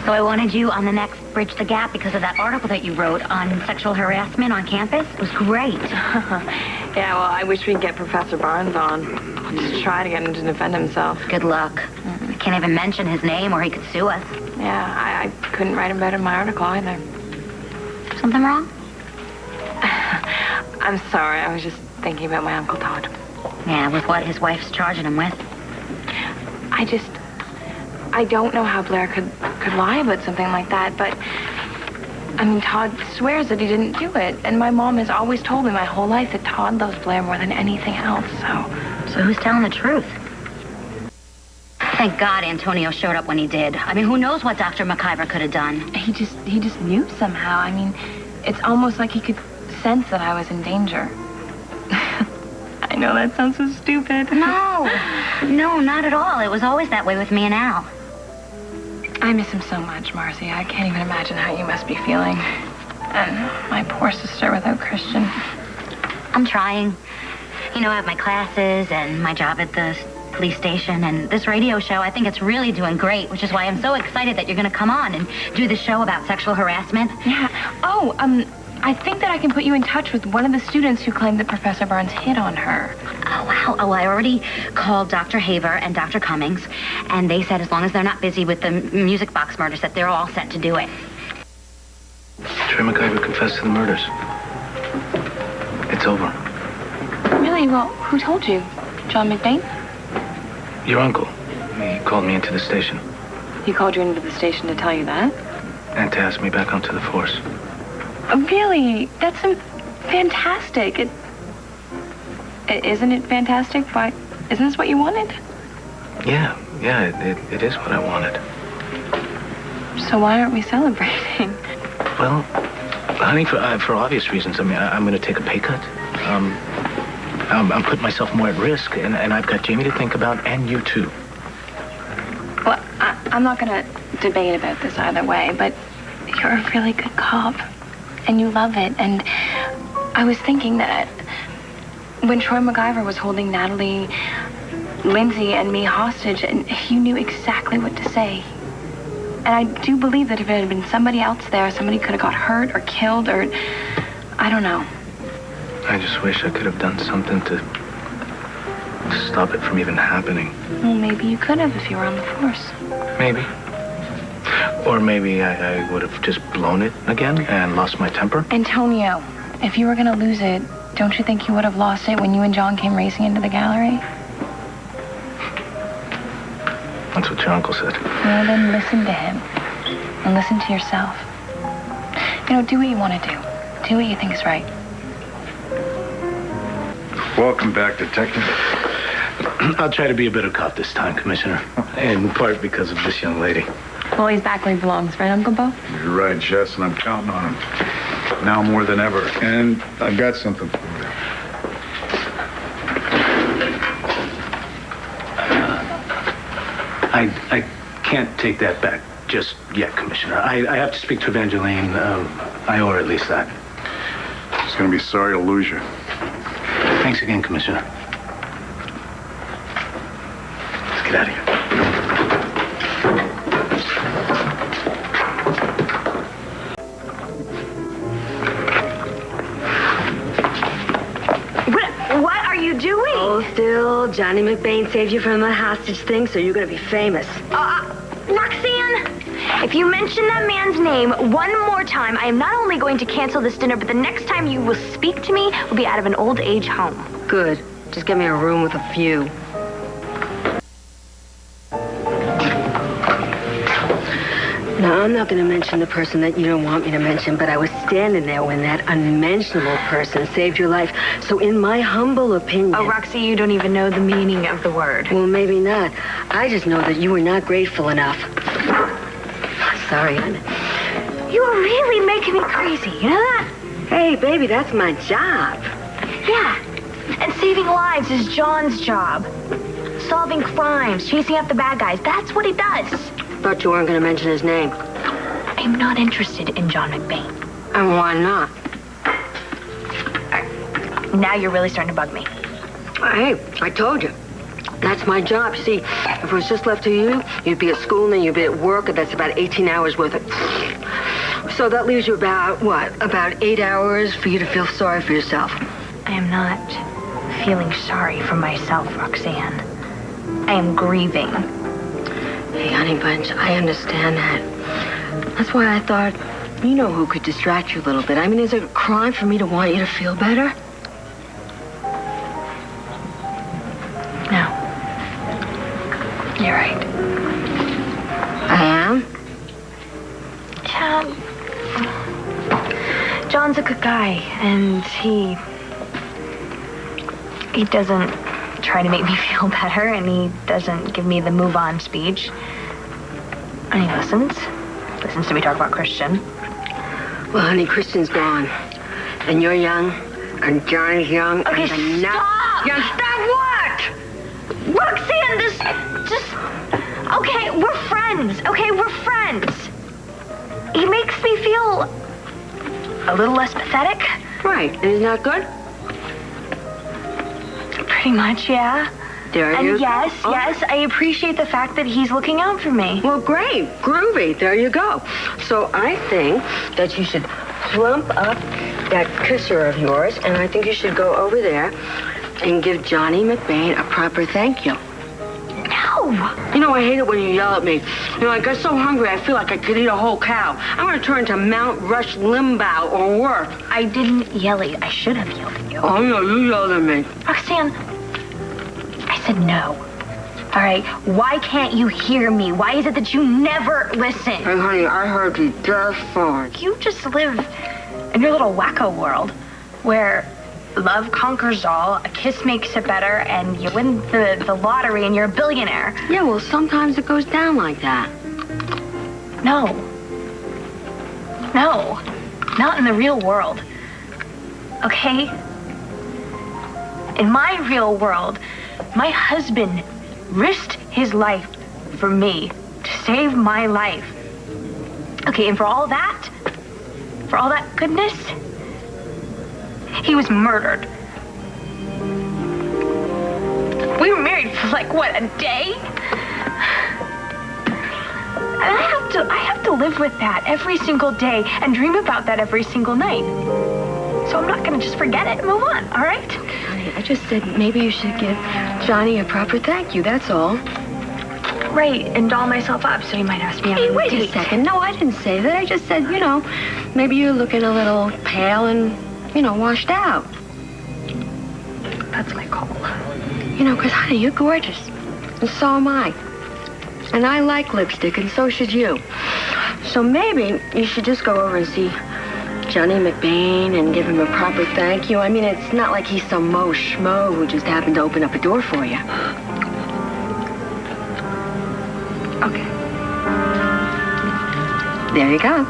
So I wanted you on the next Bridge the Gap because of that article that you wrote on sexual harassment on campus. It was great. Yeah, well, I wish we could get Professor Barnes on. Just try to get him to defend himself. Good luck. I can't even mention his name or he could sue us. Yeah, I couldn't write him better in my article either. Something wrong? I'm sorry, I was just thinking about my Uncle Todd. Yeah, with what his wife's charging him with. I don't know how Blair could lie about something like that, but I mean, Todd swears that he didn't do it, and my mom has always told me my whole life that Todd loves Blair more than anything else, So who's telling the truth? Thank God Antonio showed up when he did. I mean, who knows what Dr. McIver could have done? He just knew somehow. I mean, it's almost like he could sense that I was in danger. I know that sounds so stupid. No, not at all. It was always that way with me and Al. I miss him so much, Marcie. I can't even imagine how you must be feeling. And my poor sister without Cristian. I'm trying. You know, I have my classes and my job at the police station and this radio show. I think it's really doing great, which is why I'm so excited that you're going to come on and do the show about sexual harassment. Yeah. Oh, I think that I can put you in touch with one of the students who claimed that Professor Barnes hit on her. Oh, wow. Oh, I already called Dr. Haver and Dr. Cummings, and they said as long as they're not busy with the music box murders that they're all set to do it. Troy McIver confessed to the murders. It's over. Really? Well, who told you? John McBain? Your uncle. He called me into the station. He called you into the station to tell you that? And to ask me back onto the force. Really? That's fantastic. Isn't it fantastic? Why? Isn't this what you wanted? Yeah, it is what I wanted. So why aren't we celebrating? Well, honey, for obvious reasons. I mean, I'm going to take a pay cut. I'm putting myself more at risk, and I've got Jamie to think about, and you too. Well, I'm not going to debate about this either way, but you're a really good cop, and you love it. And I was thinking that when Troy McIver was holding Natalie, Lindsay, and me hostage, and you knew exactly what to say. And I do believe that if it had been somebody else there, somebody could have got hurt or killed or, I don't know. I just wish I could have done something to stop it from even happening. Well, maybe you could have if you were on the force. Maybe. Or maybe I would have just blown it again and lost my temper. Antonio, if you were going to lose it, don't you think you would have lost it when you and John came racing into the gallery? That's what your uncle said. Well, then listen to him. And listen to yourself. You know, do what you want to do. Do what you think is right. Welcome back, Detective. I'll try to be a better cop this time, Commissioner. In part because of this young lady. Well, he's back where he belongs, right, Uncle Bo? You're right, Jess, and I'm counting on him. Now more than ever. And I've got something for you. I can't take that back just yet, Commissioner. I have to speak to Evangeline. I owe her at least that. She's going to be sorry to lose you. Thanks again, Commissioner. Let's get out of here. What are you doing? Oh, still, Johnny McBain saved you from the hostage thing, so you're going to be famous. Roxanne, if you mention that man's name one more time, I am not only going to cancel this dinner, but the next time you will speak to me will be out of an old age home. Good. Just get me a room with a few. Now, I'm not going to mention the person that you don't want me to mention, but I was standing there when that unmentionable person saved your life. So in my humble opinion... Oh, Roxy, you don't even know the meaning of the word. Well, maybe not. I just know that you were not grateful enough. Sorry, hon. You are really making me crazy, you know that? Hey, baby, that's my job. Yeah, and saving lives is John's job. Solving crimes, chasing after the bad guys, that's what he does. Thought you weren't going to mention his name. I'm not interested in John McBain. And why not? Now you're really starting to bug me. Hey, I told you. That's my job. You see, if it was just left to you, you'd be at school and then you'd be at work, and that's about 18 hours worth of... So that leaves you about, what, about 8 hours for you to feel sorry for yourself. I am not feeling sorry for myself, Roxanne. I am grieving. Hey, honey bunch, I understand that. That's why I thought, you know who could distract you a little bit. I mean, is it a crime for me to want you to feel better? No. You're right. I am? Yeah. John's a good guy, and he doesn't try to make me feel better, and he doesn't give me the move-on speech. And he listens to me talk about Cristian. Well, honey, Cristian's gone. And you're young, and Johnny's young. Okay, and stop! Young. Stop what? Roxanne, okay, we're friends. Okay, we're friends. He makes me feel a little less pathetic. Right, and isn't that good? Pretty much, yeah. There you And go. yes, I appreciate the fact that he's looking out for me. Well, great. Groovy. There you go. So I think that you should plump up that kisser of yours, and I think you should go over there and give Johnny McBain a proper thank you. No. You know, I hate it when you yell at me. You know, I get so hungry, I feel like I could eat a whole cow. I'm going to turn into Mount Rush Limbaugh or worse. I didn't yell at you. I should have yelled at you. Oh, no, you yelled at me. Roxanne, I said no. All right, why can't you hear me? Why is it that you never listen? Hey, honey, I heard you just fine. You just live in your little wacko world where love conquers all, a kiss makes it better, and you win the lottery and you're a billionaire. Yeah, well, sometimes it goes down like that. No. No. Not in the real world. Okay? In my real world, my husband risked his life for me to save my life. Okay, and for all that goodness, he was murdered. We were married for like, what, a day? And I have to live with that every single day and dream about that every single night. So I'm not gonna just forget it and move on, all right? Okay, honey, I just said maybe you should give Johnny a proper thank you, that's all. Right, and doll myself up so he might ask me out on a Wait a date. second. No, I didn't say that. I just said, you know, maybe you're looking a little pale and, you know, washed out. That's my call. You know, because, honey, you're gorgeous. And so am I. And I like lipstick, and so should you. So maybe you should just go over and see Johnny McBain and give him a proper thank you. I mean, it's not like he's some mo schmo who just happened to open up a door for you. Okay. There you go.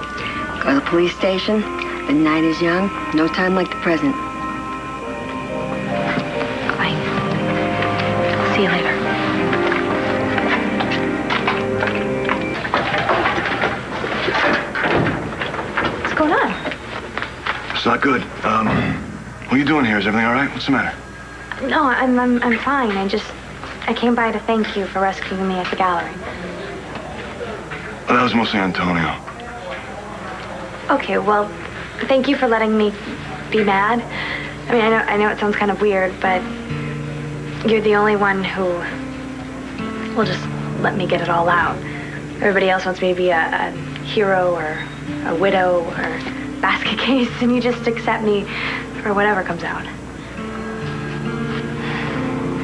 Go to the police station. The night is young. No time like the present. Bye. See you later. What's going on? It's not good. What are you doing here? Is everything all right? What's the matter? No, I'm fine. I came by to thank you for rescuing me at the gallery. Well, that was mostly Antonio. Okay, well, thank you for letting me be mad. I mean, I know it sounds kind of weird, but you're the only one who will just let me get it all out. Everybody else wants me to be a hero or a widow or basket case, and you just accept me for whatever comes out.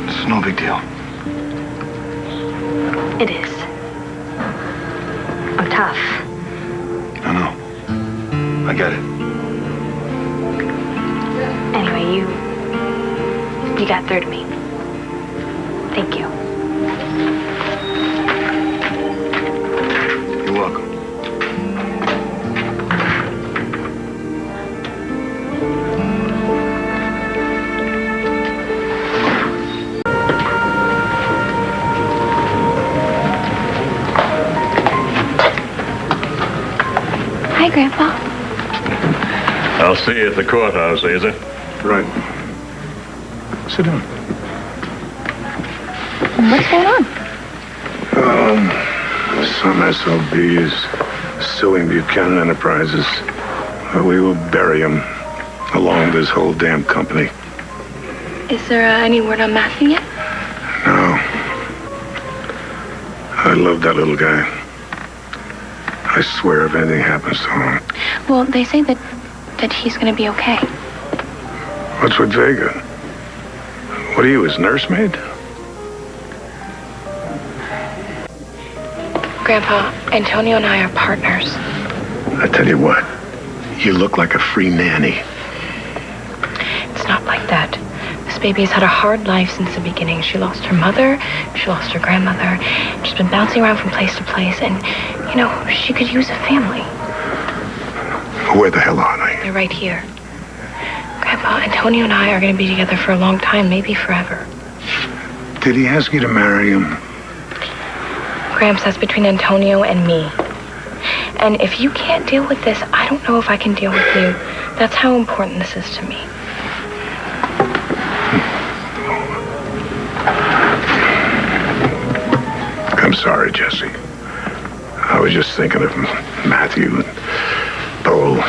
It's no big deal. It is. I'm tough. I know. I get it. Anyway, you got through to me. Thank you. You're welcome. Hi, Grandpa. I'll see you at the courthouse, Asa. Right. Sit down. What's going on? Some SOB is suing Buchanan Enterprises. We will bury him along with his whole damn company. Is there any word on Matthew yet? No. I love that little guy. I swear if anything happens to him. Well, they say that he's going to be okay. What's with Vega? What are you, his nursemaid? Grandpa, Antonio and I are partners. I tell you what, you look like a free nanny. It's not like that. This baby has had a hard life since the beginning. She lost her mother, she lost her grandmother. She's been bouncing around from place to place, and, you know, she could use a family. Where the hell are they? They're right here. Grandpa, Antonio and I are going to be together for a long time, maybe forever. Did he ask you to marry him? Gramps, that's between Antonio and me. And if you can't deal with this, I don't know if I can deal with you. That's how important this is to me. I'm sorry, Jesse. I was just thinking of Matthew and Bo,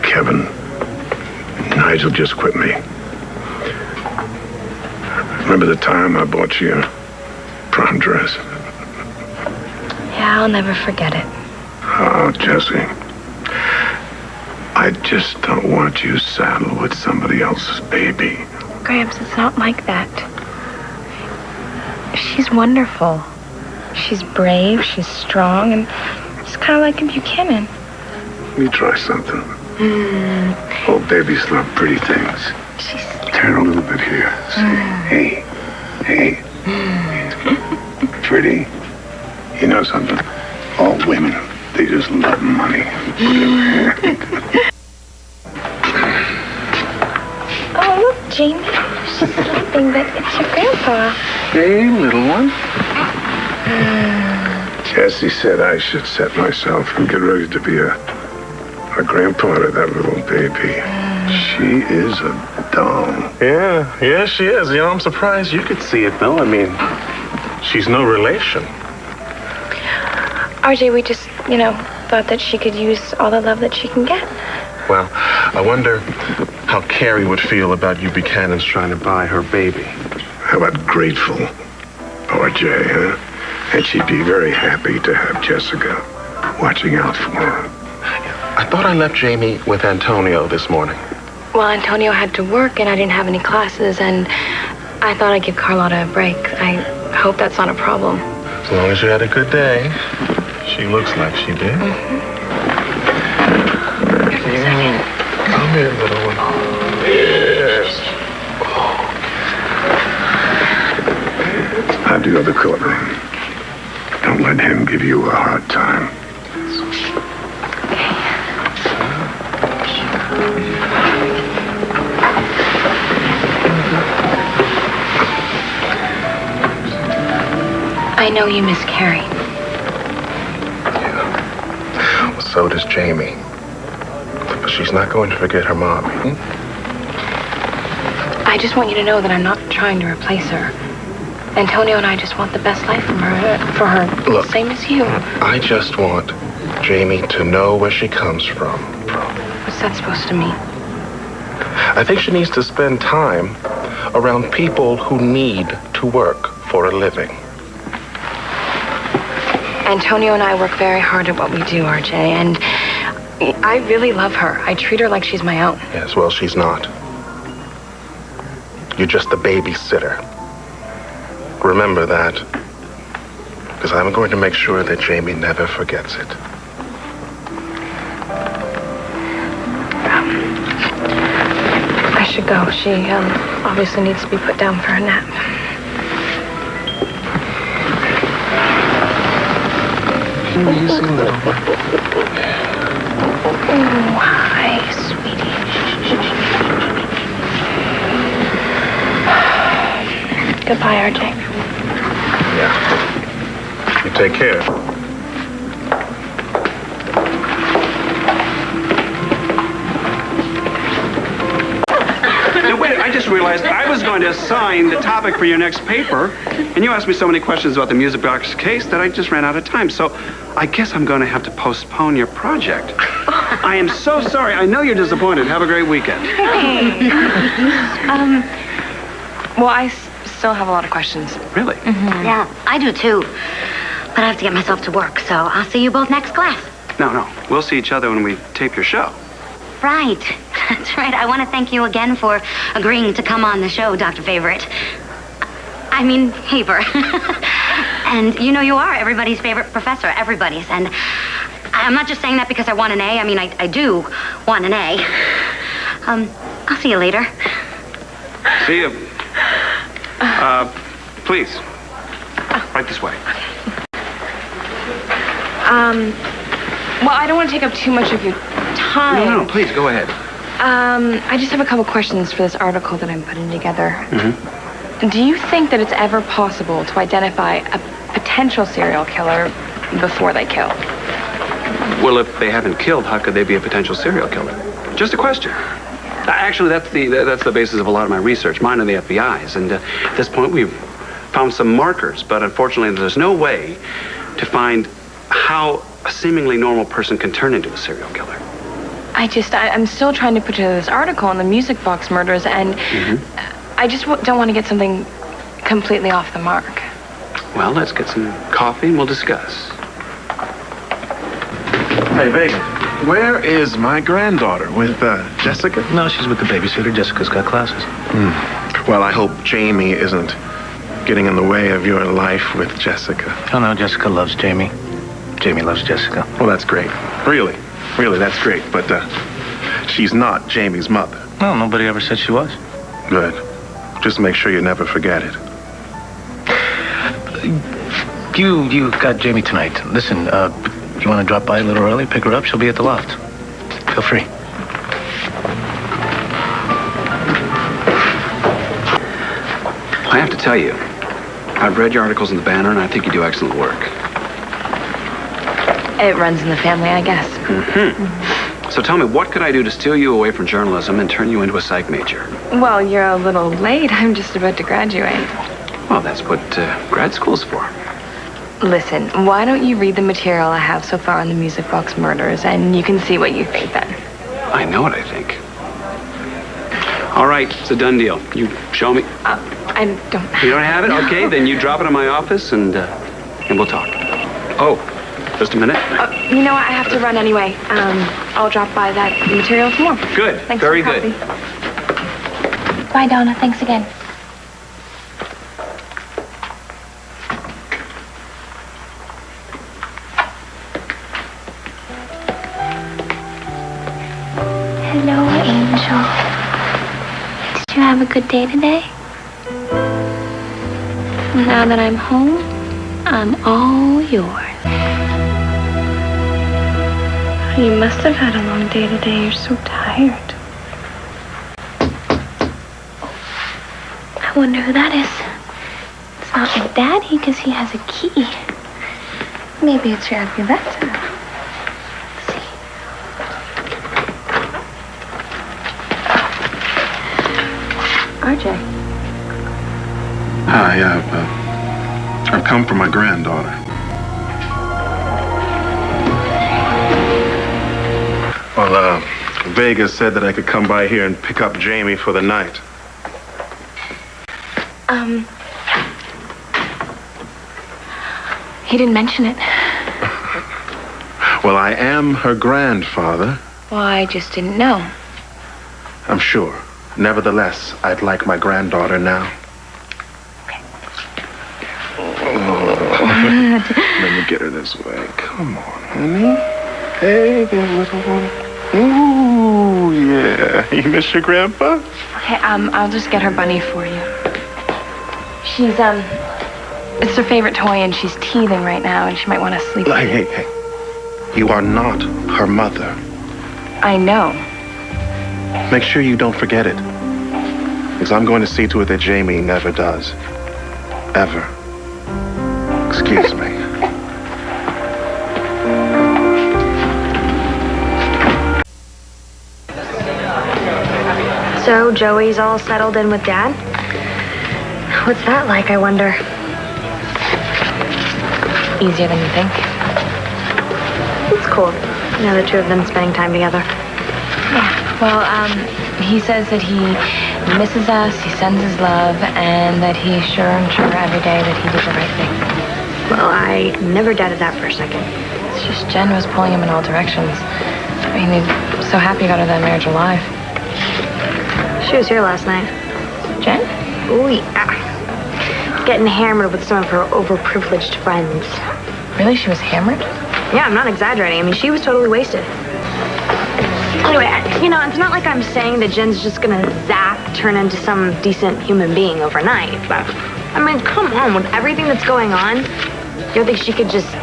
Kevin. Nigel just quit me. Remember the time I bought you a prom dress? Yeah, I'll never forget it. Oh, Jesse. I just don't want you saddled with somebody else's baby. Gramps, it's not like that. She's wonderful. She's brave, she's strong, and it's kind of like a Buchanan. Let me try something. Old babies love pretty things. She's... Turn a little bit here. See? Hey. Pretty. You know something? All women, they just love money. Oh, look, Jamie. She's sleeping, but it's your grandpa. Hey, little one. Jessie said I should set myself and get ready to be a grandpa to that little baby. She is a doll. Yeah, she is. You know, I'm surprised you could see it, though. I mean, she's no relation. RJ, we just, thought that she could use all the love that she can get. Well, I wonder how Carrie would feel about you Buchanan's trying to buy her baby. How about grateful, RJ, huh? And she'd be very happy to have Jessica watching out for her. I thought I left Jamie with Antonio this morning. Well, Antonio had to work, and I didn't have any classes, and I thought I'd give Carlotta a break. I hope that's not a problem. As long as you had a good day. She looks like she did. Come here, little one. Yes. Have to go to the courtroom. Don't let him give you a hard time. I know you miss Carrie. Yeah. Well, so does Jamie. But she's not going to forget her mommy. I just want you to know that I'm not trying to replace her. Antonio and I just want the best life for her. Look, same as you. I just want Jamie to know where she comes from. What's that supposed to mean? I think she needs to spend time around people who need to work for a living. Antonio and I work very hard at what we do, RJ, and I really love her. I treat her like she's my own. Yes, well, she's not. You're just the babysitter. Remember that, because I'm going to make sure that Jamie never forgets it. I should go. She obviously needs to be put down for a nap. Easy, little one. Oh, hi, sweetie. Goodbye, RJ. Yeah. You take care. Wait, I just realized realized I was going to assign the topic for your next paper, and you asked me so many questions about the music box case that I just ran out of time. So I guess I'm going to have to postpone your project. I am so sorry. I know you're disappointed. Have a great weekend. Well, I still have a lot of questions. Really? Mm-hmm. Yeah, I do too. But I have to get myself to work, so I'll see you both next class. No. We'll see each other when we tape your show. Right. That's right. I want to thank you again for agreeing to come on the show, Dr. Favorite. I mean, Haver. And you know you are everybody's favorite professor, everybody's. And I'm not just saying that because I want an A. I mean, I do want an A. I'll see you later. See you. Please. Right this way. Well, I don't want to take up too much of your time. No, please, go ahead. I just have a couple questions for this article that I'm putting together. Mm-hmm. Do you think that it's ever possible to identify a potential serial killer before they kill? Well, if they haven't killed, how could they be a potential serial killer? Just a question. Actually, that's the basis of a lot of my research, mine and the FBI's. And at this point, we've found some markers, but unfortunately, there's no way to find how a seemingly normal person can turn into a serial killer. I'm still trying to put together this article on the music box murders, and I just don't want to get something completely off the mark. Well, let's get some coffee and we'll discuss. Hey, Vega, where is my granddaughter? With Jessica? No, she's with the babysitter. Jessica's got classes. Well, I hope Jamie isn't getting in the way of your life with Jessica. Oh, no, Jessica loves Jamie. Jamie loves Jessica. Well, that's great. Really, that's great. But she's not Jamie's mother. No, nobody ever said she was. Good. Just make sure you never forget it. You got Jamie tonight. Listen, you want to drop by a little early, pick her up? She'll be at the loft. Feel free. I have to tell you, I've read your articles in the Banner, and I think you do excellent work. It runs in the family, I guess. So tell me, what could I do to steal you away from journalism and turn you into a psych major? Well, you're a little late. I'm just about to graduate. Well, that's what grad school's for. Listen, why don't you read the material I have so far on the music box murders, and you can see what you think then. I know what I think. All right, it's a done deal. You show me. I don't... You don't have it? No. Okay, then you drop it in my office and we'll talk. Oh, just a minute. You know what? I have to run anyway. I'll drop by that material tomorrow. Good. Thanks Very for good. Bye, Donna. Thanks again. Hello, Angel. Did you have a good day today? Now that I'm home, I'm all yours. You must have had a long day today. You're so tired. I wonder who that is. It's not my daddy, because he has a key. Maybe it's your Aunt Yvette. RJ. Hi, I've come for my granddaughter. Well, Vega said that I could come by here and pick up Jamie for the night. He didn't mention it. Well, I am her grandfather. Well, I just didn't know. I'm sure. Nevertheless, I'd like my granddaughter now. Okay. Let me get her this way. Come on, honey. Hey there, little one. Ooh, yeah. You miss your grandpa? Okay, I'll just get her bunny for you. She's, it's her favorite toy, and she's teething right now, and she might want to sleep. Hey. You are not her mother. I know. Make sure you don't forget it. Because I'm going to see to it that Jamie never does. Ever. Excuse me. So Joey's all settled in with Dad? What's that like, I wonder? Easier than you think. It's cool. You know, the two of them spending time together. Yeah. Well, he says that he misses us, he sends his love, and that he's sure every day that he did the right thing. Well, I never doubted that for a second. It's just Jen was pulling him in all directions. I mean, he's so happy he got her that marriage alive. She was here last night. Jen? Ooh, yeah. Getting hammered with some of her overprivileged friends. Really? She was hammered? Yeah, I'm not exaggerating. I mean, she was totally wasted. Anyway, you know, it's not like I'm saying that Jen's just gonna turn into some decent human being overnight, but, I mean, come on, with everything that's going on, you don't think she could just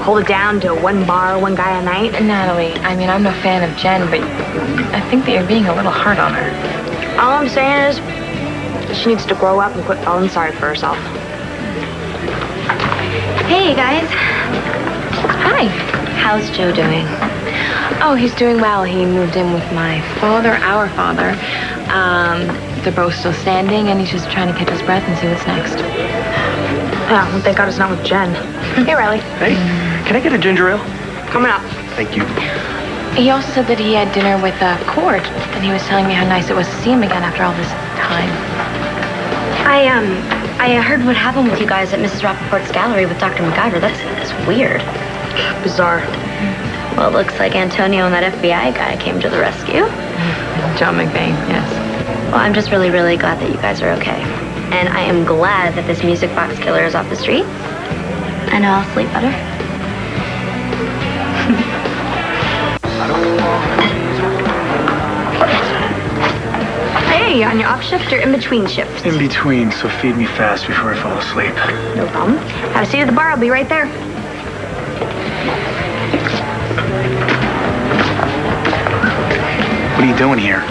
hold it down to one bar, one guy a night? Natalie, I mean, I'm no fan of Jen, but I think that you're being a little hard on her. All I'm saying is, she needs to grow up and quit feeling sorry for herself. Hey, guys. Hi. How's Joe doing? Oh, he's doing well. He moved in with my father, our father. They're both still standing, and he's just trying to catch his breath and see what's next. Yeah, well, thank God it's not with Jen. Hey, Riley. Hey, can I get a ginger ale? Coming up. Thank you. He also said that he had dinner with Cord, and he was telling me how nice it was to see him again after all this time. I heard what happened with you guys at Mrs. Rappaport's gallery with Dr. MacGyver. That's weird. Bizarre. Well, it looks like Antonio and that FBI guy came to the rescue. John McBain, yes. Well, I'm just really, really glad that you guys are okay. And I am glad that this music box killer is off the street. I know I'll sleep better. Hey, on your off shift or in between shifts? In between, so feed me fast before I fall asleep. No problem. Have a seat at the bar. I'll be right there. What are you doing here?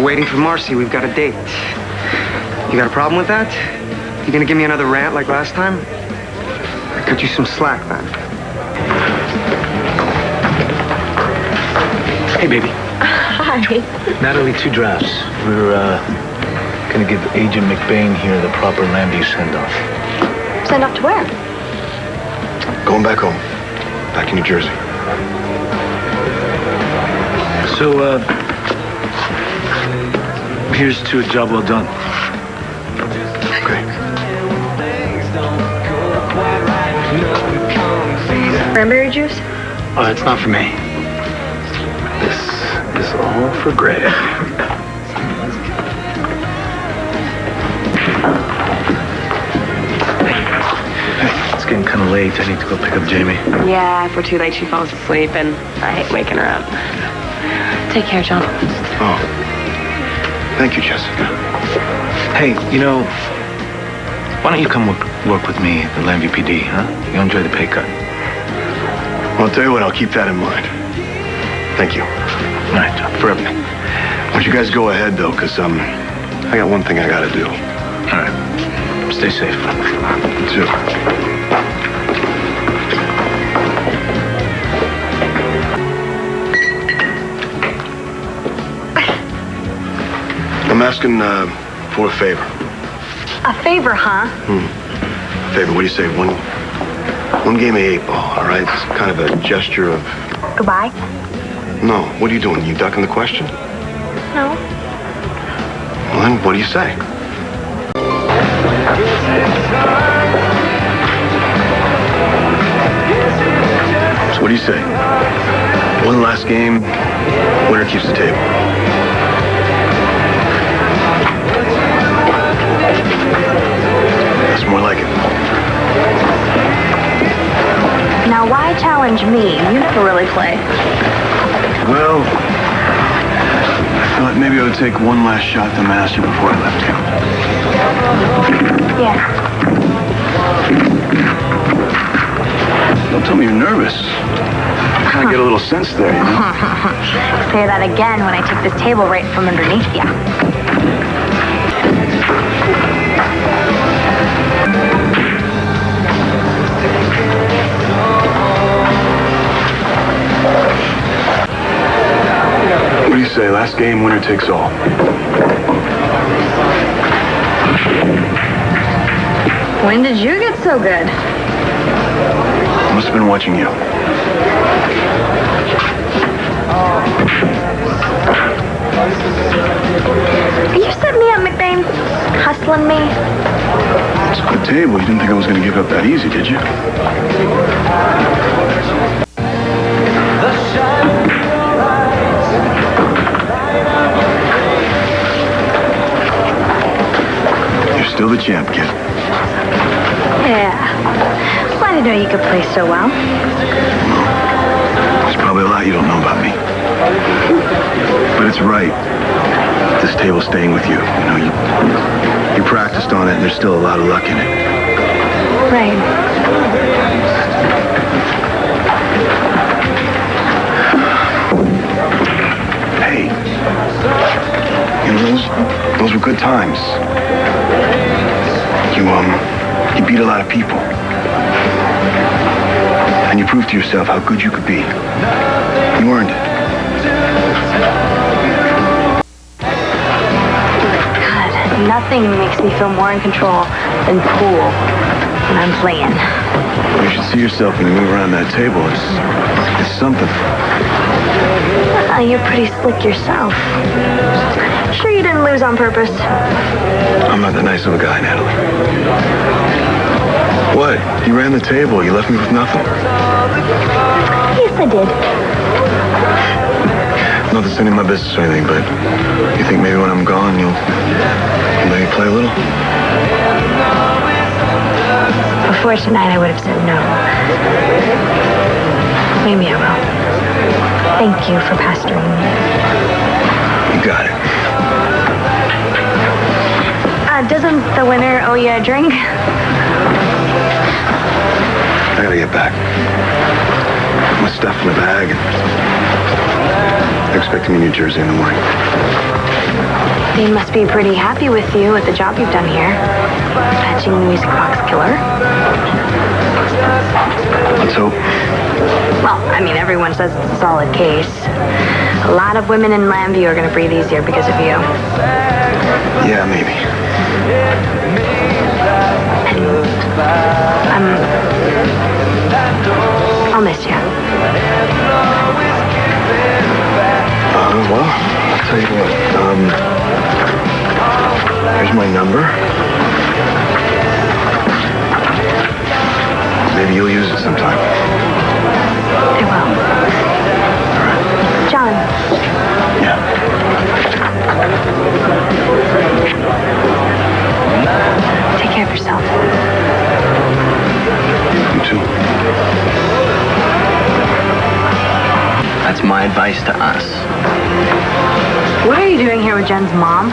Waiting for Marcie. We've got a date. You got a problem with that? You gonna give me another rant like last time? I cut you some slack, man. Hey, baby. Hi. Natalie, 2 drafts. We're gonna give Agent McBain here the proper land use send-off. Send off to where? Going back home. Back in New Jersey. So, here's to a job well done. Okay. Cranberry juice? Oh, it's not for me. This is all for Greg. It's getting kind of late. I need to go pick up Jamie. Yeah, if we're too late, she falls asleep, and I hate waking her up. Take care, John. Oh. Thank you, Jessica. Hey, you know, why don't you come work with me at the Landview PD, huh? You'll enjoy the pay cut. Well, I'll tell you what, I'll keep that in mind. Thank you. All right, John, for everything. Why don't you guys go ahead, though, because, I got one thing I gotta do. All right. Stay safe. You too. I'm asking for a favor. A favor, huh? A favor, what do you say? One game of 8 ball, all right? It's kind of a gesture of... Goodbye? No, what are you doing? You ducking the question? No. Well, then, what do you say? So what do you say? One last game, winner keeps the table. That's more like it. Now, why challenge me? You never really play. Well, I thought maybe I would take one last shot at the master before I left you. Yeah. Don't tell me you're nervous. I kind of get a little sense there, you know? Say that again when I take this table right from underneath you. What do you say? say, last game, winner takes all. When did you get so good? Must have been watching you. Are you setting me up, McBain? Hustling me? It's a good table. You didn't think I was going to give up that easy, did you? You're still the champ, kid. Yeah. Well, I didn't know you could play so well. There's probably a lot you don't know about me. But it's right. This table's staying with you. You know, you practiced on it, and there's still a lot of luck in it. Right. Hey. You know, those were good times. You beat a lot of people. And you proved to yourself how good you could be. You earned it. God, nothing makes me feel more in control than pool when I'm playing. You should see yourself when you move around that table. It's something. Well, you're pretty slick yourself. Sure you didn't lose on purpose? I'm not that nice of a guy, Natalie. What? You ran the table. You left me with nothing? Yes, I did. Not that's any of my business or anything, but you think maybe when I'm gone, you'll let me play a little? Before tonight, I would have said no. Maybe I will. Thank you for pastoring me. You got it. Doesn't the winner owe you a drink? I gotta get back. My stuff in the bag. They're expecting me in New Jersey in the morning. They must be pretty happy with you at the job you've done here. Catching the music box killer. Let's hope. Well, I mean, everyone says it's a solid case. A lot of women in Lambview are going to breathe easier because of you. Yeah, maybe. I'll miss you. Well, I'll tell you what. Here's my number. Maybe you'll use it sometime. I will. All right. John. Yeah. Take care of yourself. You too. That's my advice to us. What are you doing here with Jen's mom?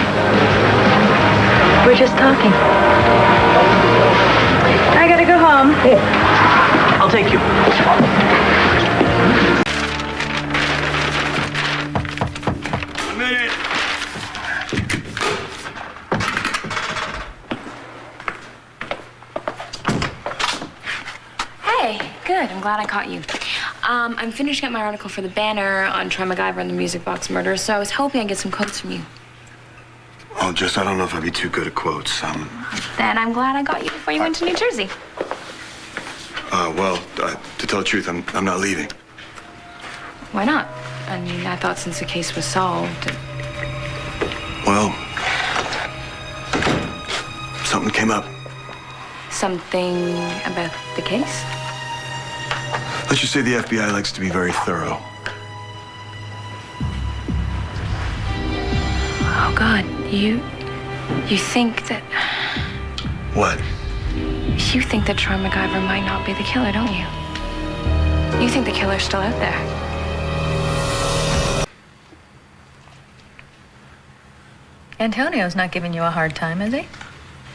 We're just talking. I gotta go home. I'll take you. A minute. Hey, good. I'm glad I caught you. I'm finishing up my article for the Banner on Troy MacGyver and the Music Box Murder, so I was hoping I'd get some quotes from you. Oh, Jess, I don't know if I'd be too good at quotes. Then I'm glad I got you before you went to New Jersey. To tell the truth, I'm not leaving. Why not? I mean, I thought since the case was solved... Well, something came up. Something about the case? Let's just say the FBI likes to be very thorough. Oh, God, you think that... What? You think that Troy MacGyver might not be the killer, don't you? You think the killer's still out there. Antonio's not giving you a hard time, is he?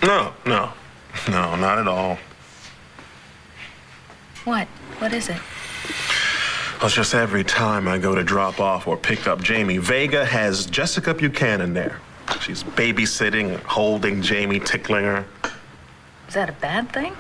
No, not at all. What? What is it? Well, it's just every time I go to drop off or pick up Jamie, Vega has Jessica Buchanan there. She's babysitting, holding Jamie, tickling her. Is that a bad thing?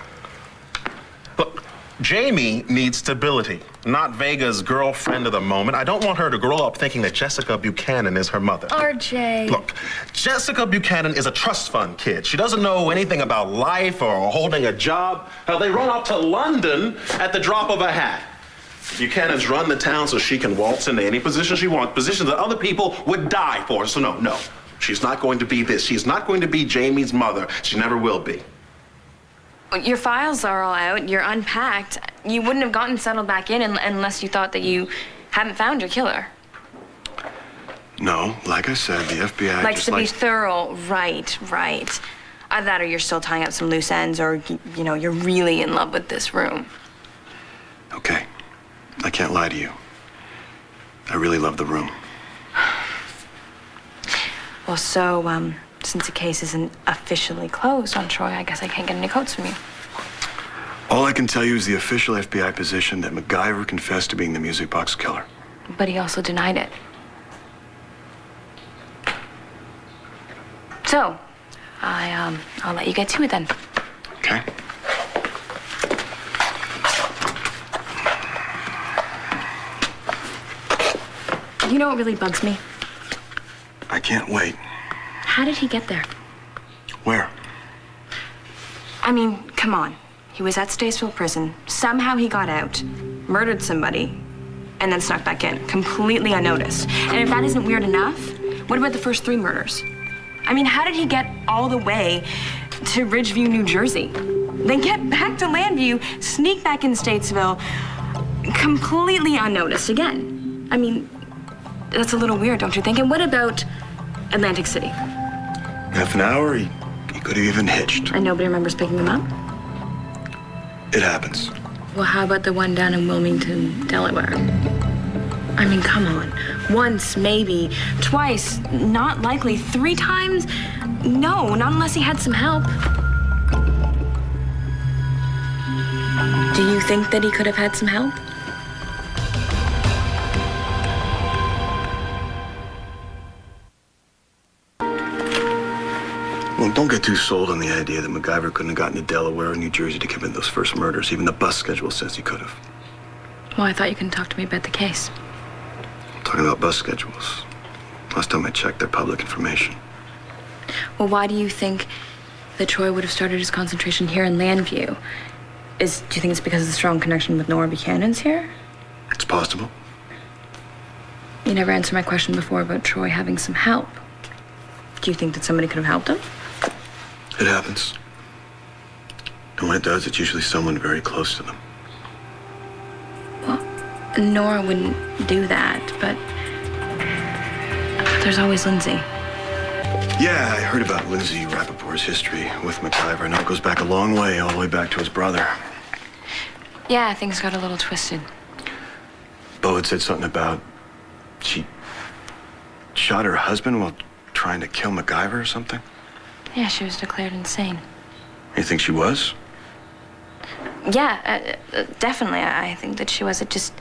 Look, Jamie needs stability, not Vega's girlfriend of the moment. I don't want her to grow up thinking that Jessica Buchanan is her mother. RJ. Look, Jessica Buchanan is a trust fund kid. She doesn't know anything about life or holding a job. Hell, they run off to London at the drop of a hat. Buchanan's run the town so she can waltz into any position she wants, positions that other people would die for. So no, she's not going to be this. She's not going to be Jamie's mother. She never will be. Your files are all out. You're unpacked. You wouldn't have gotten settled back in unless you thought that you hadn't found your killer. No, like I said, the FBI Likes to be thorough. Right. Either that or you're still tying up some loose ends or, you know, you're really in love with this room. Okay. I can't lie to you. I really love the room. Well, so, since the case isn't officially closed on Troy, I guess I can't get any quotes from you. All I can tell you is the official FBI position that MacGyver confessed to being the music box killer. But he also denied it. So, I'll let you get to it then. Okay. You know what really bugs me? I can't wait. How did he get there? Where? I mean, come on. He was at Statesville Prison. Somehow he got out, murdered somebody, and then snuck back in, completely unnoticed. And if that isn't weird enough, what about the first 3 murders? I mean, how did he get all the way to Ridgeview, New Jersey? Then get back to Landview, sneak back in Statesville, completely unnoticed again? I mean, that's a little weird, don't you think? And what about Atlantic City? Half an hour, he could have even hitched. And nobody remembers picking him up? It happens. Well, how about the one down in Wilmington, Delaware? I mean, come on. Once, maybe. Twice. Not likely. 3 times? No, not unless he had some help. Do you think that he could have had some help? Well, don't get too sold on the idea that MacGyver couldn't have gotten to Delaware or New Jersey to commit those first murders. Even the bus schedule says he could have. Well, I thought you couldn't talk to me about the case. I'm talking about bus schedules. Last time I checked, they're public information. Well, why do you think that Troy would have started his concentration here in Landview? Do you think it's because of the strong connection with Nora Buchanan's here? It's possible. You never answered my question before about Troy having some help. Do you think that somebody could have helped him? It happens. And when it does, it's usually someone very close to them. Well, Nora wouldn't do that, but there's always Lindsay. Yeah, I heard about Lindsay Rappaport's history with MacGyver. I know it goes back a long way, all the way back to his brother. Yeah, things got a little twisted. Bo had said something about she shot her husband while trying to kill MacGyver or something. Yeah, she was declared insane. You think she was? Yeah, definitely. I think that she was. It just,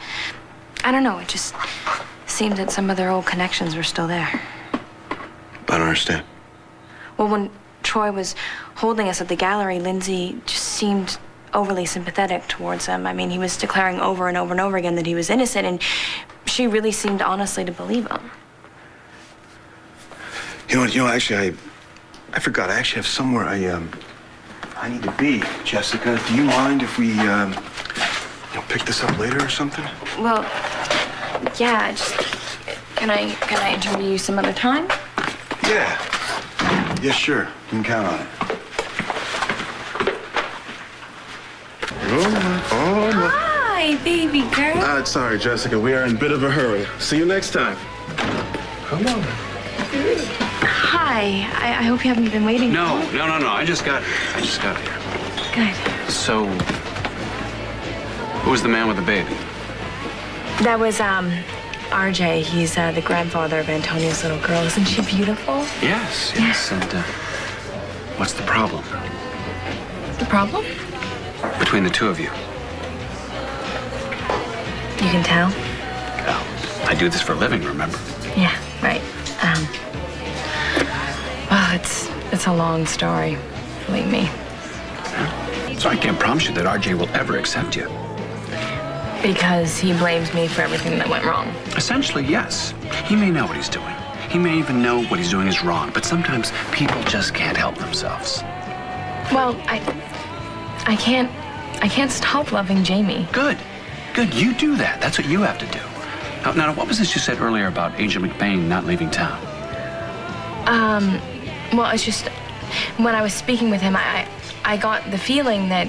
I don't know, it just seemed that some of their old connections were still there. I don't understand. Well, when Troy was holding us at the gallery, Lindsay just seemed overly sympathetic towards him. I mean, he was declaring over and over and over again that he was innocent, and she really seemed honestly to believe him. You know, actually, I forgot. I actually have somewhere I need to be. Jessica, do you mind if we, pick this up later or something? Well, yeah, just, can I interview you some other time? Yeah. Yeah, sure. You can count on it. Hi, baby girl. Sorry, Jessica. We are in a bit of a hurry. See you next time. Come on. Hi. I hope you haven't been waiting. No. I just got here. Good. So, who was the man with the baby? That was, RJ. He's, the grandfather of Antonio's little girl. Isn't she beautiful? Yes. And, what's the problem? The problem? Between the two of you. You can tell? Well, I do this for a living, remember? Yeah, right. Well, it's a long story, believe me. So I can't promise you that RJ will ever accept you. Because he blames me for everything that went wrong. Essentially, yes. He may know what he's doing. He may even know what he's doing is wrong, but sometimes people just can't help themselves. Well, I can't stop loving Jamie. Good. You do that. That's what you have to do. Now, what was this you said earlier about Agent McBain not leaving town? Well, it's just, when I was speaking with him, I got the feeling that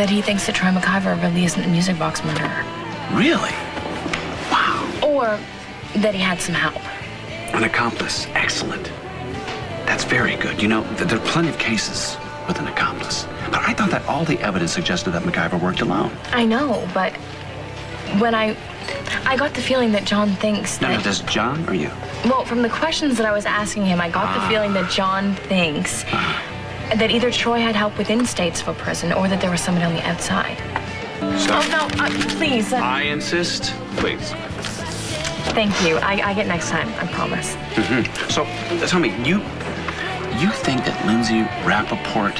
he thinks that Troy McIver really isn't the music box murderer. Really? Wow. Or that he had some help. An accomplice. Excellent. That's very good. You know, there are plenty of cases with an accomplice. But I thought that all the evidence suggested that McIver worked alone. I know, but when I got the feeling that John thinks that... No, does John or you? Well, from the questions that I was asking him, I got the feeling that John thinks that either Troy had help within Statesville prison or that there was somebody on the outside. Stop. Oh, no, please. I insist. Please. Thank you. I get next time, I promise. So, tell me, you think that Lindsay Rappaport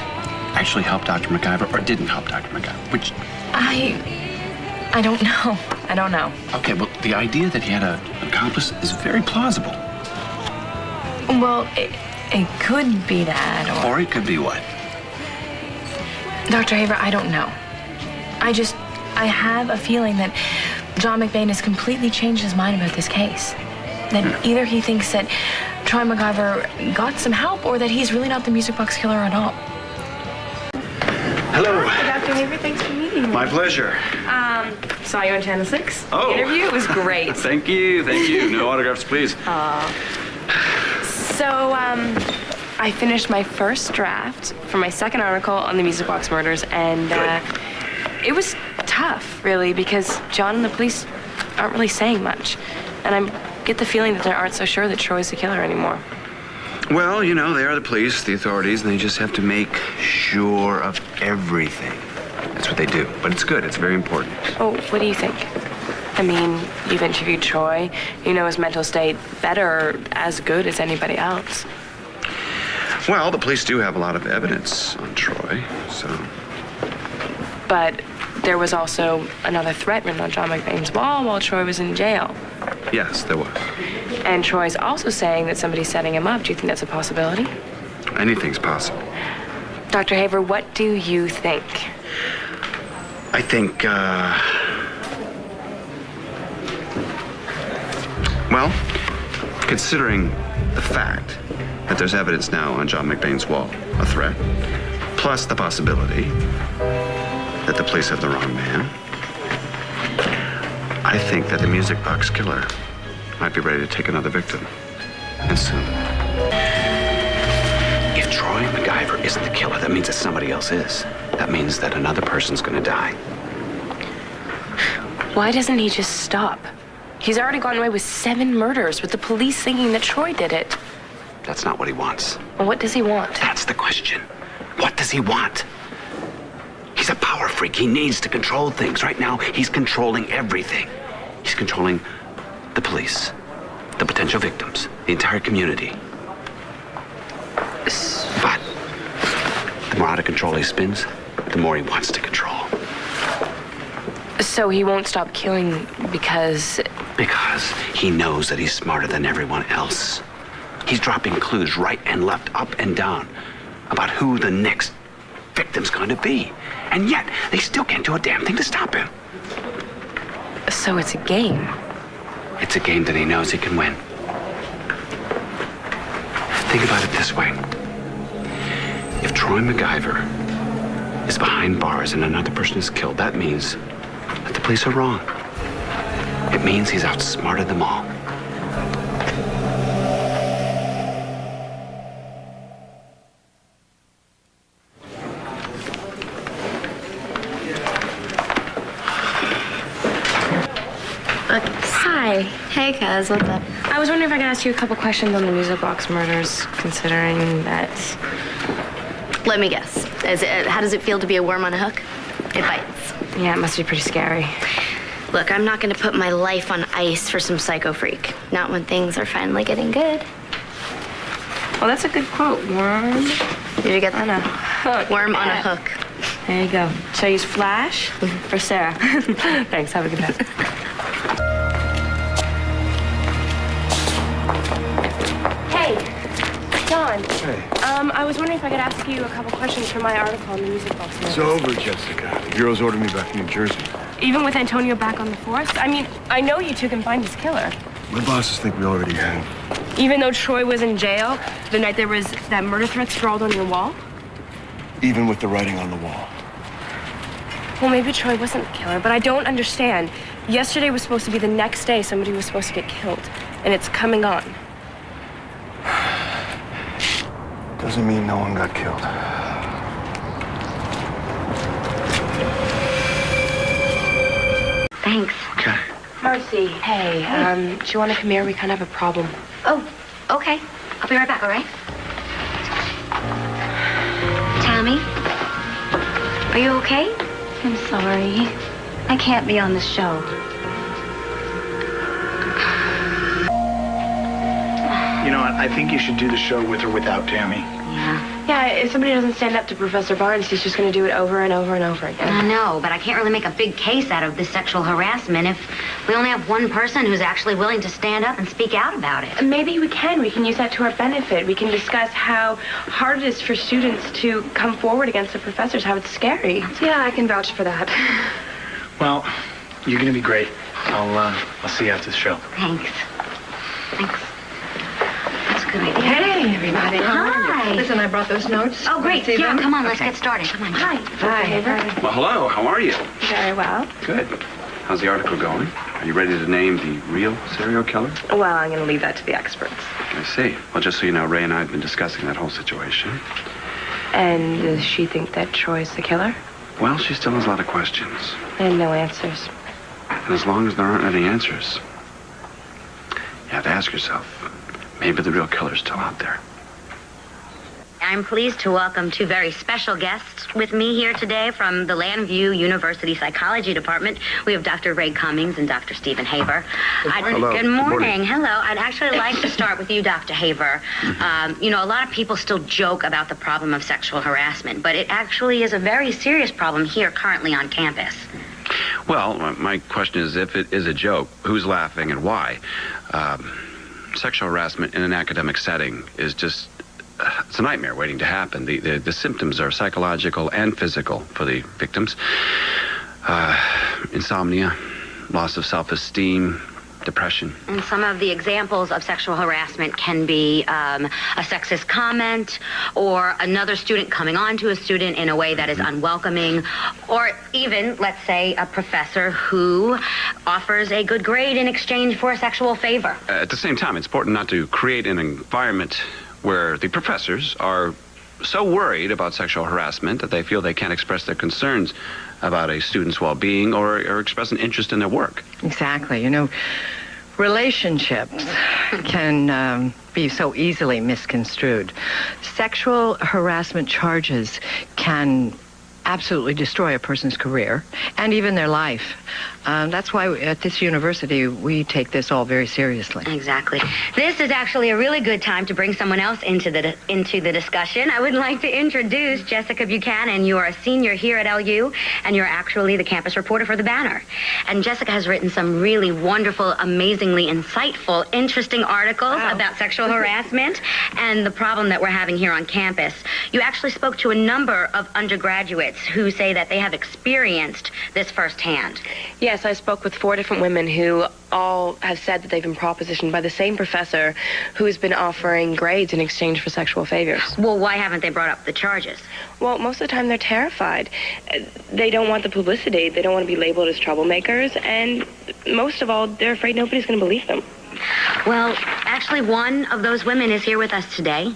actually helped Dr. McIver or didn't help Dr. McIver? Which... I don't know. I don't know. Okay, well, the idea that he had an accomplice is very plausible. Well, it could be that, Or it could be what? Dr. Haver, I don't know. I have a feeling that John McBain has completely changed his mind about this case. That either he thinks that Troy McIver got some help or that he's really not the music box killer at all. Hello. Hi, Dr. Haver, thanks for meeting me. My pleasure. Saw you on Channel 6. Oh. The interview was great. Thank you. No autographs, please. So, I finished my first draft for my second article on the music box murders, and it was tough, really, because John and the police aren't really saying much. And I get the feeling that they aren't so sure that Troy's the killer anymore. Well, you know, they are the police, the authorities, and they just have to make sure of everything. That's what they do. But it's good. It's very important. Oh, what do you think? I mean, you've interviewed Troy. You know his mental state better, or as good as anybody else. Well, the police do have a lot of evidence on Troy, so... But there was also another threat written on John McBain's wall while Troy was in jail. Yes, there was. And Troy's also saying that somebody's setting him up. Do you think that's a possibility? Anything's possible. Dr. Haver, what do you think? I think, well, considering the fact that there's evidence now on John McBain's wall, a threat, plus the possibility that the police have the wrong man, I think that the music box killer might be ready to take another victim, and soon. If Troy McIver isn't the killer, that means that somebody else is. That means that another person's gonna die. Why doesn't he just stop? He's already gotten away with 7 murders with the police thinking that Troy did it. That's not what he wants. Well, what does he want? That's the question. What does he want? He's a power freak. He needs to control things. Right now, he's controlling everything. He's controlling the police, the potential victims, the entire community. But the more out of control he spins, the more he wants to control. So he won't stop killing because... Because he knows that he's smarter than everyone else. He's dropping clues right and left, up and down, about who the next victim's going to be. And yet, they still can't do a damn thing to stop him. So it's a game. It's a game that he knows he can win. Think about it this way. If Troy McIver is behind bars and another person is killed, that means that the police are wrong. It means he's outsmarted them all. Hi. Hey, cuz, what's up? I was wondering if I could ask you a couple questions on the music box murders, considering that... Let me guess. How does it feel to be a worm on a hook? It bites. Yeah, it must be pretty scary. Look, I'm not going to put my life on ice for some psycho freak. Not when things are finally getting good. Well, that's a good quote. Worm Did you get that? on a hook. Worm on a hook. There you go. Should I use Flash or Sarah? Thanks, have a good night. Hey, Don. Hey. I was wondering if I could ask you a couple questions for my article on the music box. It's over, Jessica. The girls ordered me back to New Jersey. Even with Antonio back on the force? I mean, I know you two can find his killer. My bosses think we already have. Even though Troy was in jail the night there was that murder threat scrawled on your wall? Even with the writing on the wall. Well, maybe Troy wasn't the killer, but I don't understand. Yesterday was supposed to be the next day somebody was supposed to get killed, and it's coming on. Doesn't mean no one got killed. Thanks. Okay. Marcie, hey, do you want to come here? We kind of have a problem. Oh, okay. I'll be right back, all right? Tommy? Are you okay? I'm sorry. I can't be on the show. You know what? I think you should do the show with or without Tammy. Yeah, if somebody doesn't stand up to Professor Barnes, he's just going to do it over and over and over again. I know, but I can't really make a big case out of this sexual harassment if we only have one person who's actually willing to stand up and speak out about it. Maybe we can. We can use that to our benefit. We can discuss how hard it is for students to come forward against the professors, how it's scary. Yeah, I can vouch for that. Well, you're going to be great. I'll see you after the show. Thanks. Thanks. That's a good idea. Hey, everybody. Hi. Listen, I brought those notes. Oh, great. See Yeah, them? come on, let's get started. Come on. Hi. Hi. Well, hello. How are you? Very well. Good. How's the article going? Are you ready to name the real serial killer? Well, I'm going to leave that to the experts. I see. Well, just so you know, Ray and I have been discussing that whole situation. And does she think that Troy's the killer? Well, she still has a lot of questions. And no answers. And as long as there aren't any answers, you have to ask yourself, maybe the real killer's still out there. I'm pleased to welcome two very special guests with me here today from the Landview University Psychology Department. We have Dr. Ray Cummings and Dr. Stephen Haber. Hello. Good morning. Hello. I'd actually like to start with you, Dr. Haber. You know, a lot of people still joke about the problem of sexual harassment, but it actually is a very serious problem here currently on campus. Well, my question is, if it is a joke, who's laughing and why? Sexual harassment in an academic setting is just, it's a nightmare waiting to happen. The symptoms are psychological and physical for the victims. Insomnia, loss of self-esteem, depression. And some of the examples of sexual harassment can be a sexist comment or another student coming on to a student in a way that is unwelcoming, or even, let's say, a professor who offers a good grade in exchange for a sexual favor. At the same time, it's important not to create an environment where the professors are so worried about sexual harassment that they feel they can't express their concerns about a student's well-being or express an interest in their work. Exactly. You know, relationships can be so easily misconstrued. Sexual harassment charges can absolutely destroy a person's career and even their life. That's why at this university we take this all very seriously. Exactly. This is actually a really good time to bring someone else into the discussion. I would like to introduce Jessica Buchanan. You are a senior here at LU, and you're actually the campus reporter for the Banner. And Jessica has written some really wonderful, amazingly insightful, interesting articles about sexual harassment and the problem that we're having here on campus. You actually spoke to a number of undergraduates who say that they have experienced this firsthand. Yes, I spoke with 4 different women who all have said that they've been propositioned by the same professor who's been offering grades in exchange for sexual favors. Well, why haven't they brought up the charges? Well, most of the time they're terrified. They don't want the publicity. They don't want to be labeled as troublemakers. And most of all, they're afraid nobody's going to believe them. Well, actually, one of those women is here with us today,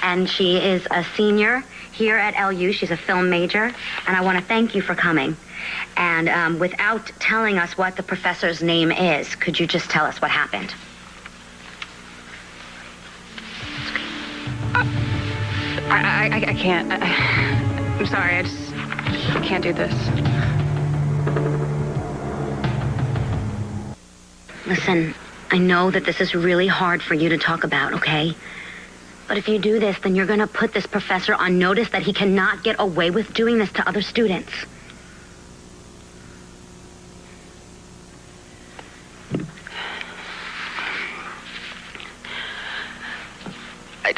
and she is a senior here at LU. She's a film major, and I want to thank you for coming. And without telling us what the professor's name is, could you just tell us what happened? I can't. I'm sorry. I just can't do this. Listen, I know that this is really hard for you to talk about, okay? But if you do this, then you're going to put this professor on notice that he cannot get away with doing this to other students.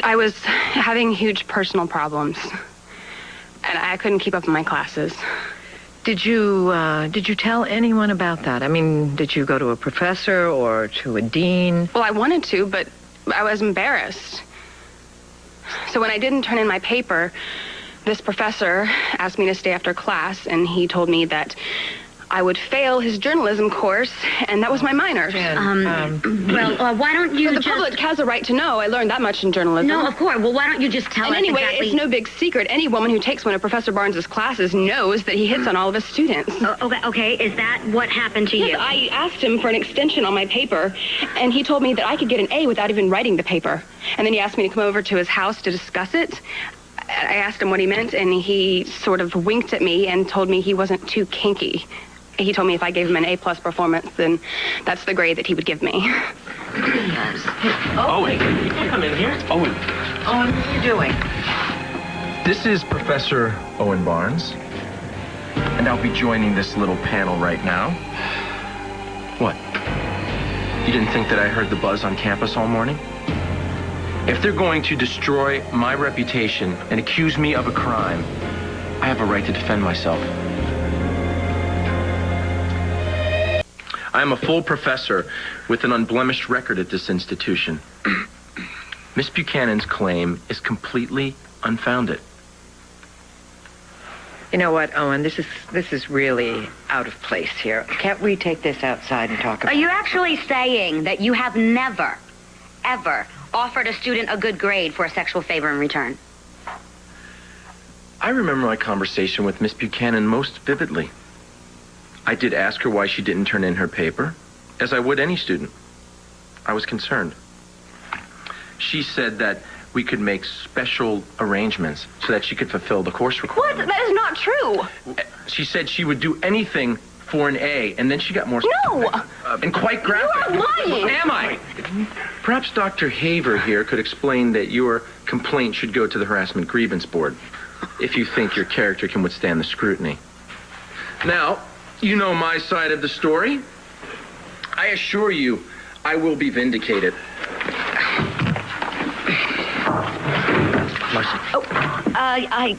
I was having huge personal problems, and I couldn't keep up in my classes. Did you tell anyone about that? I mean, did you go to a professor or to a dean? Well, I wanted to, but I was embarrassed. So when I didn't turn in my paper, this professor asked me to stay after class, and he told me that I would fail his journalism course, and that was my minor. Well, why don't you the public has a right to know. I learned that much in journalism. No, of course. Well, why don't you just tell us anyway, exactly... it's no big secret. Any woman who takes one of Professor Barnes's classes knows that he hits on all of his students. Okay. Is that what happened to you? Yes, I asked him for an extension on my paper, and he told me that I could get an A without even writing the paper. And then he asked me to come over to his house to discuss it. I asked him what he meant, and he sort of winked at me and told me he wasn't too kinky. He told me if I gave him an A-plus performance, then that's the grade that he would give me. Owen, you can come in here. Owen, what are you doing? This is Professor Owen Barnes, and I'll be joining this little panel right now. What? You didn't think that I heard the buzz on campus all morning? If they're going to destroy my reputation and accuse me of a crime, I have a right to defend myself. I am a full professor with an unblemished record at this institution. Miss Buchanan's claim is completely unfounded. You know what, Owen? This is really out of place here. Can't we take this outside and talk about it? Are you actually saying that you have never, ever offered a student a good grade for a sexual favor in return? I remember my conversation with Miss Buchanan most vividly. I did ask her why she didn't turn in her paper, as I would any student. I was concerned. She said that we could make special arrangements so that she could fulfill the course requirements. What? That is not true. She said she would do anything for an A, and then she got more No! And quite graphic. You are lying! Am I? Perhaps Dr. Haver here could explain that your complaint should go to the Harassment Grievance Board, if you think your character can withstand the scrutiny. Now, you know my side of the story. I assure you, I will be vindicated. Marcie.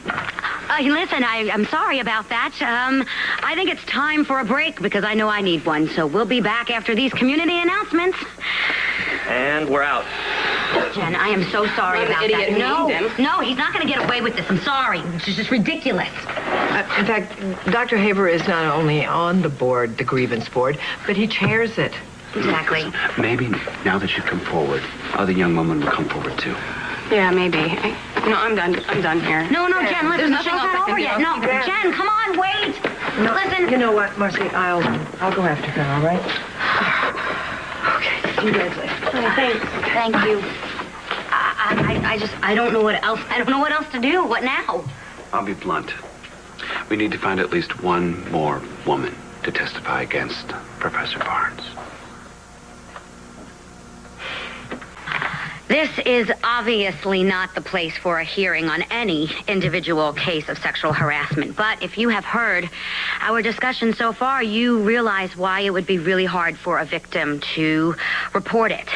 Listen, I'm sorry about that. I think it's time for a break because I know I need one. So we'll be back after these community announcements. And we're out. Jen, I am so sorry about that. No, he's not going to get away with this. I'm sorry. It's just ridiculous. In fact, Dr. Haver is not only on the board, the grievance board, but he chairs it. Exactly. Maybe now that you've come forward, other young women will come forward too. Yeah, maybe. No, I'm done. I'm done here. No, Jen, listen, There's nothing the show's else I not can over do. yet. No, Jen, come on, wait. No, listen. You know what, Marcie? I'll go after her, all right? Okay, you guys later. Thanks. Thank you. I don't know what else. I don't know what else to do. What now? I'll be blunt. We need to find at least one more woman to testify against Professor Barnes. This is obviously not the place for a hearing on any individual case of sexual harassment. But if you have heard our discussion so far, you realize why it would be really hard for a victim to report it.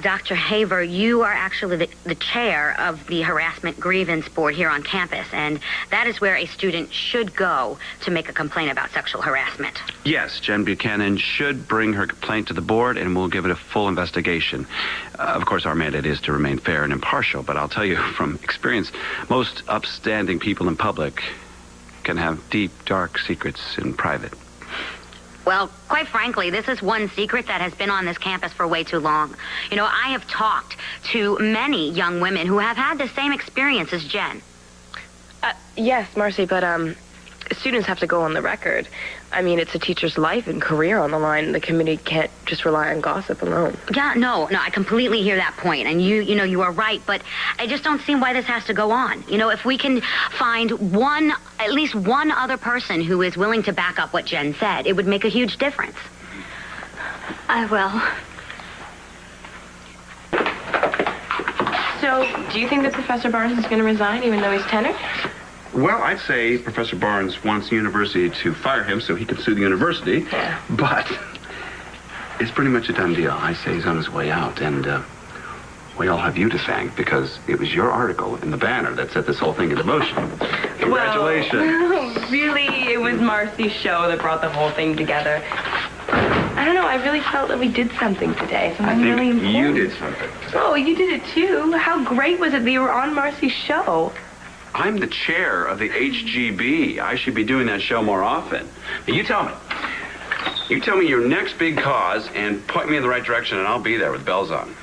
Dr. Haver, you are actually the chair of the Harassment Grievance Board here on campus, and that is where a student should go to make a complaint about sexual harassment. Yes, Jen Buchanan should bring her complaint to the board, and we'll give it a full investigation. Of course, our mandate is to remain fair and impartial, but I'll tell you from experience, most upstanding people in public can have deep, dark secrets in private. Well, quite frankly, this is one secret that has been on this campus for way too long. You know, I have talked to many young women who have had the same experience as Jen. Yes, Marcie, but students have to go on the record. I mean, it's a teacher's life and career on the line. The committee can't just rely on gossip alone. Yeah, no, I completely hear that point, and you are right, but I just don't see why this has to go on. You know, if we can find at least one other person who is willing to back up what Jen said, it would make a huge difference. I will. So, do you think that Professor Barnes is going to resign even though he's tenured? Well, I'd say Professor Barnes wants the university to fire him so he can sue the university. Yeah. But it's pretty much a done deal. I say he's on his way out. And, we all have you to thank because it was your article in the Banner that set this whole thing into motion. Congratulations. Well, really, it was Marcie's show that brought the whole thing together. I don't know, I really felt that we did something today. Something really important. You did something. Oh, you did it too. How great was it that you were on Marcie's show? I'm the chair of the HGB. I should be doing that show more often. Now, you tell me. You tell me your next big cause and point me in the right direction and I'll be there with bells on.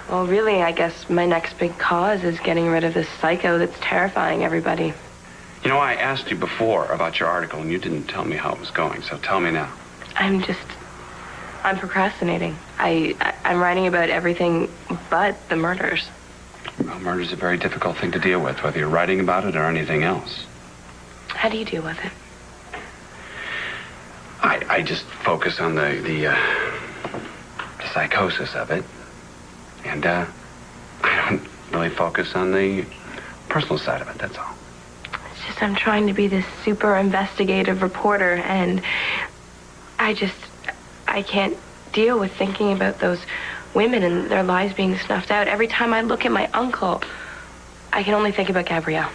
Well, really, I guess my next big cause is getting rid of this psycho that's terrifying everybody. You know, I asked you before about your article and you didn't tell me how it was going, so tell me now. I'm procrastinating. I'm writing about everything but the murders. Well, murder's a very difficult thing to deal with, whether you're writing about it or anything else. How do you deal with it? I just focus on the psychosis of it. And, I don't really focus on the personal side of it, that's all. It's just I'm trying to be this super investigative reporter, and I can't deal with thinking about those women and their lives being snuffed out. Every time I look at my uncle, I can only think about Gabrielle.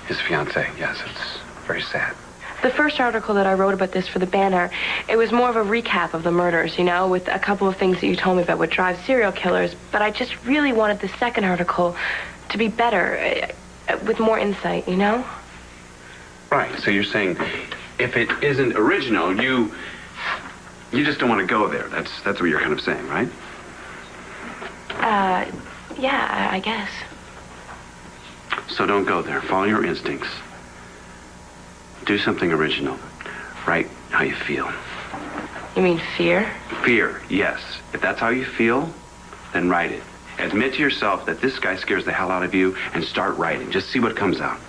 His fiancée, yes, it's very sad. The first article that I wrote about this for the Banner, it was more of a recap of the murders, you know, with a couple of things that you told me about what drives serial killers. But I just really wanted the second article to be better, with more insight, you know? Right, so you're saying if it isn't original, you just don't want to go there. That's what you're kind of saying, right? Yeah, I guess. So don't go there. Follow your instincts. Do something original. Write how you feel. You mean fear? Fear, yes. If that's how you feel, then write it. Admit to yourself that this guy scares the hell out of you and start writing. Just see what comes out.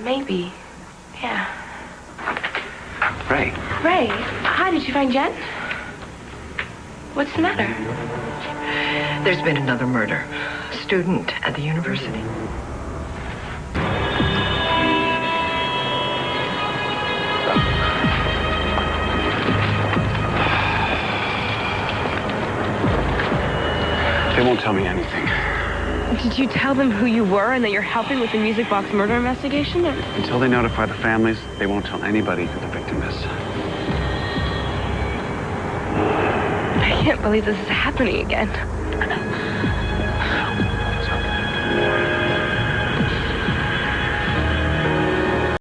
Maybe. Yeah. Ray. Ray, hi, did you find Jen? What's the matter? There's been another murder. A student at the university. They won't tell me anything. Did you tell them who you were and that you're helping with the Music Box murder investigation? Until they notify the families, they won't tell anybody who the victim is. I can't believe this is happening again.